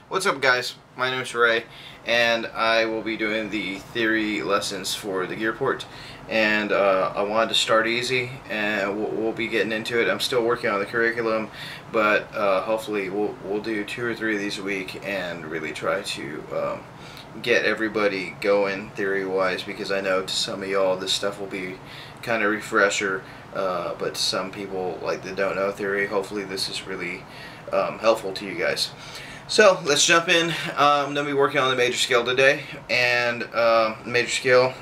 What's up, guys? My name is Ray, and I will be doing the theory lessons for the Gearport. And I wanted to start easy, and we'll be getting into it. I'm still working on the curriculum, but hopefully we'll do 2 or 3 of these a week and really try to get everybody going theory-wise, because I know to some of y'all this stuff will be kind of refresher, but to some people like that don't know theory, hopefully this is really helpful to you guys. So let's jump in. I'm going to be working on the major scale today, and major scale,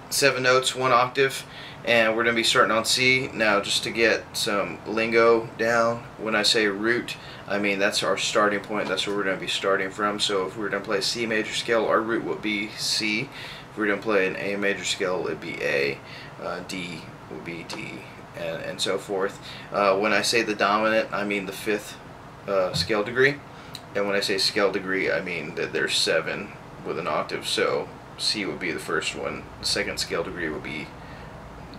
7 notes, 1 octave, and we're going to be starting on C. Now, just to get some lingo down, when I say root, I mean that's our starting point. That's where we're going to be starting from. So if we're going to play C major scale, our root would be C. If we're going to play an A major scale, it would be A. D would be D, and so forth. When I say the dominant, I mean the 5th scale degree. And when I say scale degree, I mean that there's 7 with an octave. So C would be the first one. The 2nd scale degree would be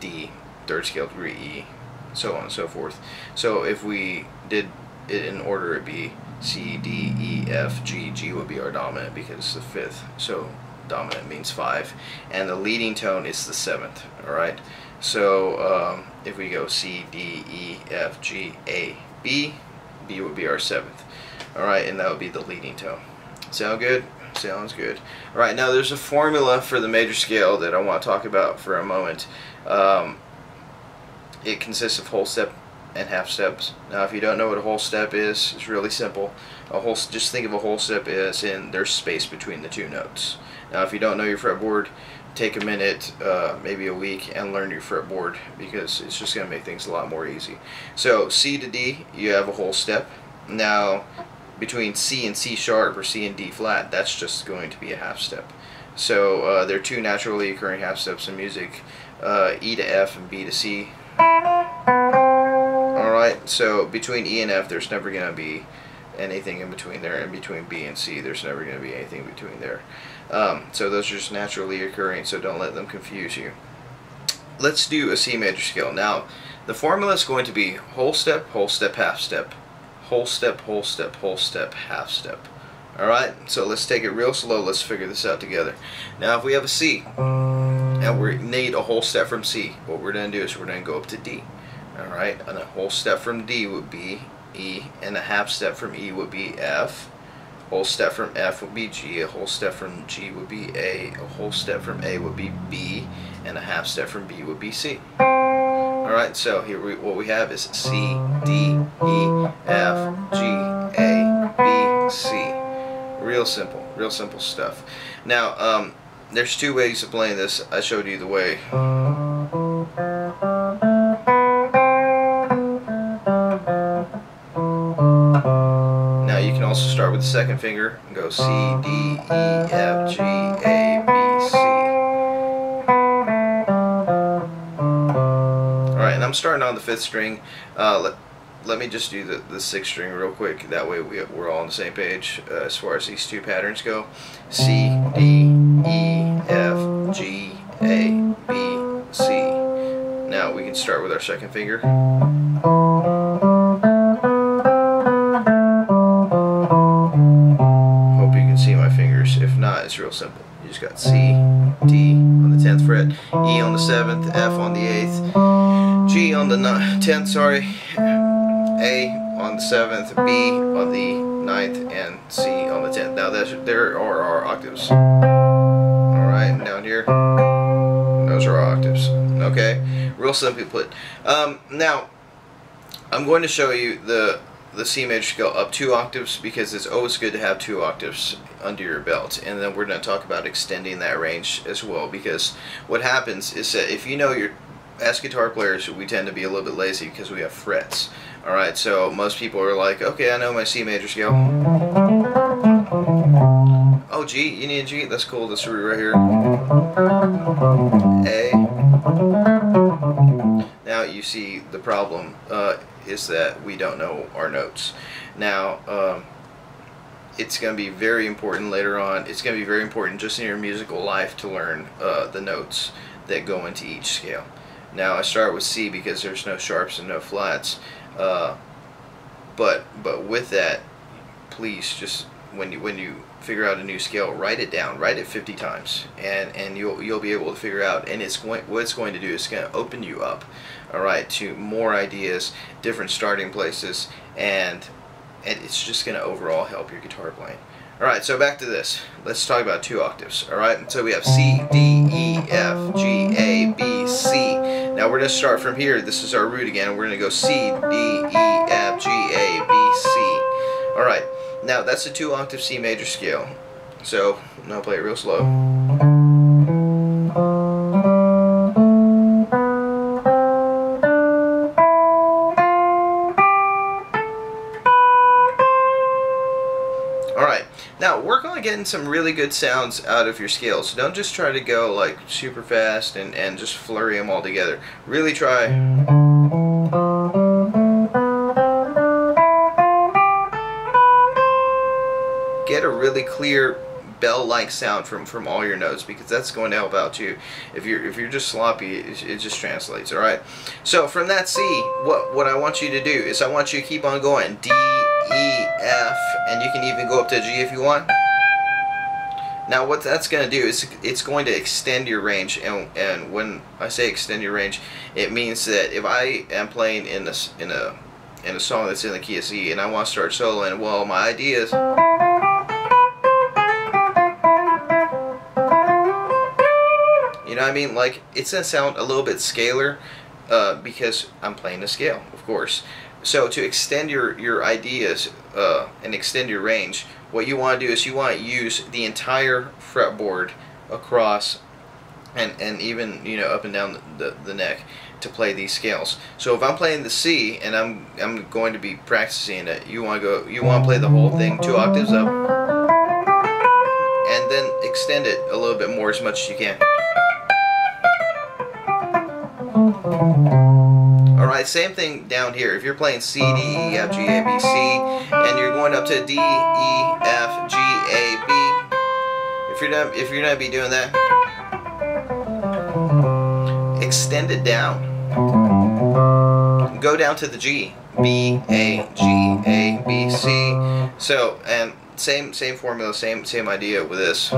D. 3rd scale degree E. So on and so forth. So if we did it in order, it'd be C, D, E, F, G. G would be our dominant because it's the 5th. So dominant means 5. And the leading tone is the 7th. Alright? So if we go C, D, E, F, G, A, B, B would be our 7th. Alright, and that would be the leading tone. Sound good? Sounds good. Alright, now there's a formula for the major scale that I want to talk about for a moment. It consists of whole step and half steps. Now, if you don't know what a whole step is, it's really simple. Just think of a whole step as in there's space between the 2 notes. Now, if you don't know your fretboard, take a minute, maybe a week, and learn your fretboard, because it's just going to make things a lot more easy. So, C to D, you have a whole step. Now, between C and C sharp, or C and D flat, that's just going to be a half step. So there are 2 naturally occurring half steps in music, E to F and B to C. Alright, so between E and F there's never going to be anything in between there, and between B and C there's never going to be anything between there. So those are just naturally occurring, so don't let them confuse you. Let's do a C major scale. Now, the formula is going to be whole step, half step. Whole step, whole step, whole step, half step. Alright, so let's take it real slow. Let's figure this out together. Now, if we have a C, and we need a whole step from C, what we're going to do is we're going to go up to D. Alright, and a whole step from D would be E, and a half step from E would be F. Whole step from F would be G, a whole step from G would be A, a whole step from A would be B, and a half step from B would be C. Alright, so here what we have is C, D, E, F, G, A, B, C. Real simple stuff. Now, there's 2 ways of playing this. I showed you the way. Now, you can also start with the 2nd finger and go C, D, E, F, G, A, B, C. And I'm starting on the 5th string. Let me just do the 6th string real quick. That way we're all on the same page as far as these 2 patterns go. C, D, E, F, G, A, B, C. Now we can start with our 2nd finger. Hope you can see my fingers. If not, it's real simple. You just got C, D on the 10th fret, E on the 7th, F on the 8th, G on the 10th, sorry, A on the 7th, B on the 9th, and C on the 10th. Now there are our octaves. Alright, and down here, those are our octaves. Okay, real simply put. Now, I'm going to show you the C major scale up 2 octaves, because it's always good to have 2 octaves under your belt. And then we're going to talk about extending that range as well, because what happens is that if you know as guitar players, we tend to be a little bit lazy because we have frets. Alright, so most people are like, okay, I know my C major scale. Oh, G, you need a G? That's cool, this root right here. A. Now you see the problem is that we don't know our notes. Now, it's going to be very important later on. It's going to be very important just in your musical life to learn the notes that go into each scale. Now, I start with C because there's no sharps and no flats. But with that, please just when you figure out a new scale, write it down, write it 50 times, and you'll be able to figure out. And what it's going to do is going to open you up, all right, to more ideas, different starting places, and it's just going to overall help your guitar playing. All right, so back to this. Let's talk about 2 octaves. All right, so we have C, D, E, F, G, A, B, C. Now we're going to start from here. This is our root again. We're going to go C, D, E, F, G, A, B, C. All right, now that's a 2 octave C major scale. So I'm going to play it real slow. Alright, now work on getting some really good sounds out of your scales. Don't just try to go like super fast and just flurry them all together. Really try. Get a really clear bell-like sound from all your notes, because that's going to help out too. If you're just sloppy, it just translates. All right. So from that C, what I want you to do is I want you to keep on going. D, E, F, and you can even go up to G if you want. Now what that's going to do is it's going to extend your range, and when I say extend your range, it means that if I am playing in a song that's in the key of C and I want to start soloing, well, my idea is, you know what I mean? Like, it's going to sound a little bit scalar because I'm playing a scale, of course. So to extend your ideas and extend your range, what you want to do is you want to use the entire fretboard across and even, you know, up and down the neck to play these scales. So if I'm playing the C and I'm going to be practicing it, you want to play the whole thing 2 octaves up, and then extend it a little bit more, as much as you can. Alright, same thing down here. If you're playing C, D, E, F, G, A, B, C, and you're going up to D, E, F, G, A, B, if you're not be doing that, extend it down. Go down to the G. B, A, G, A, B, C. So, and same formula, same idea with this.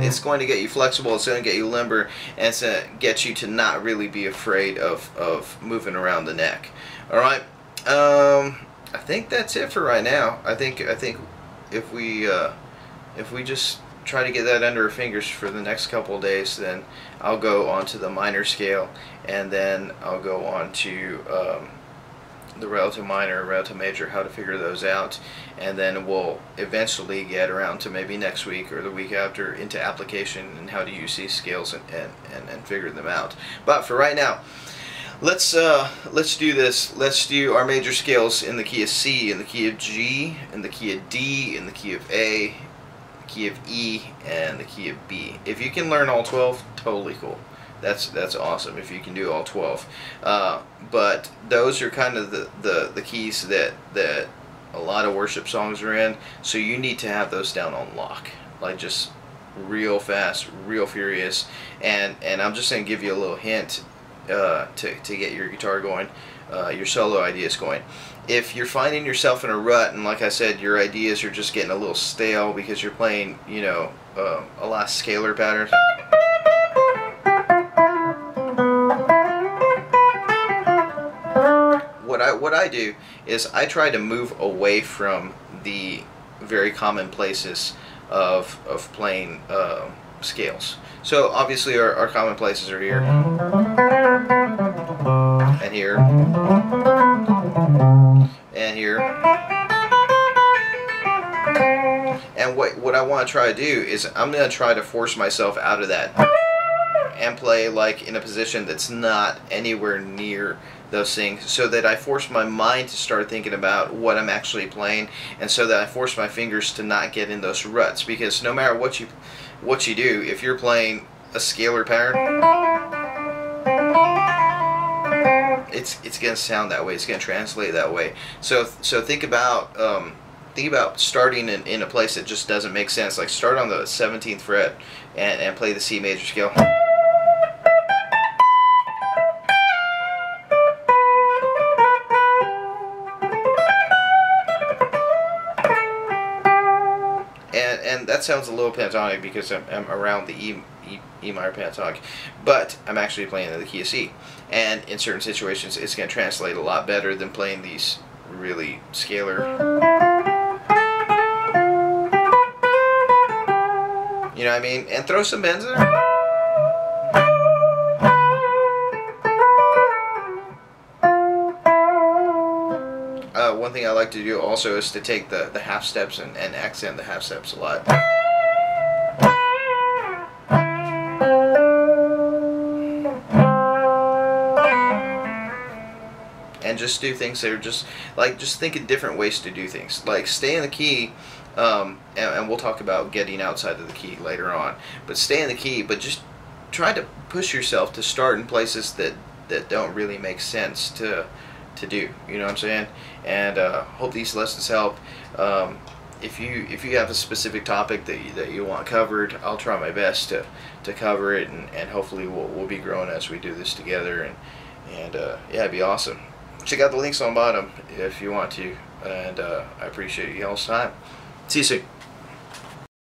It's going to get you flexible, it's going to get you limber, and it's going to get you to not really be afraid of moving around the neck. Alright, I think that's it for right now. I think if we just try to get that under our fingers for the next couple of days, then I'll go on to the minor scale, and then I'll go on to the relative minor, relative major, how to figure those out, and then we'll eventually get around to maybe next week or the week after into application and how to use these scales and figure them out. But for right now, let's do this. Let's do our major scales in the key of C, in the key of G, in the key of D, in the key of A, key of E, and the key of B. If you can learn all 12, totally cool. That's awesome if you can do all 12. But those are kind of the keys that a lot of worship songs are in. So you need to have those down on lock, like just real fast, real furious. And I'm just going to give you a little hint to get your guitar going, your solo ideas going. If you're finding yourself in a rut, and like I said, your ideas are just getting a little stale because you're playing, you know, a lot of scalar patterns. What I do is I try to move away from the very common places of playing scales. So obviously our common places are here and here and here. And what I want to try to do is I'm going to try to force myself out of that and play like in a position that's not anywhere near those things, so that I force my mind to start thinking about what I'm actually playing, and so that I force my fingers to not get in those ruts. Because no matter what you do, if you're playing a scalar pattern, it's gonna sound that way. It's gonna translate that way. So think about starting in a place that just doesn't make sense. Like start on the 17th fret and play the C major scale. and that sounds a little pentatonic because I'm around the E minor pentatonic, but I'm actually playing in the key of C, and in certain situations it's going to translate a lot better than playing these really scalar. You know what I mean? And throw some bends in there. One thing I like to do also is to take the half steps and accent the half steps a lot. And just do things that are just think of different ways to do things. Like stay in the key, and we'll talk about getting outside of the key later on. But stay in the key, but just try to push yourself to start in places that don't really make sense to do. You know what I'm saying? And hope these lessons help. If you have a specific topic that you want covered, I'll try my best to cover it, and hopefully we'll be growing as we do this together. And yeah, it'd be awesome. Check out the links on the bottom if you want to, and I appreciate y'all's time. See you soon.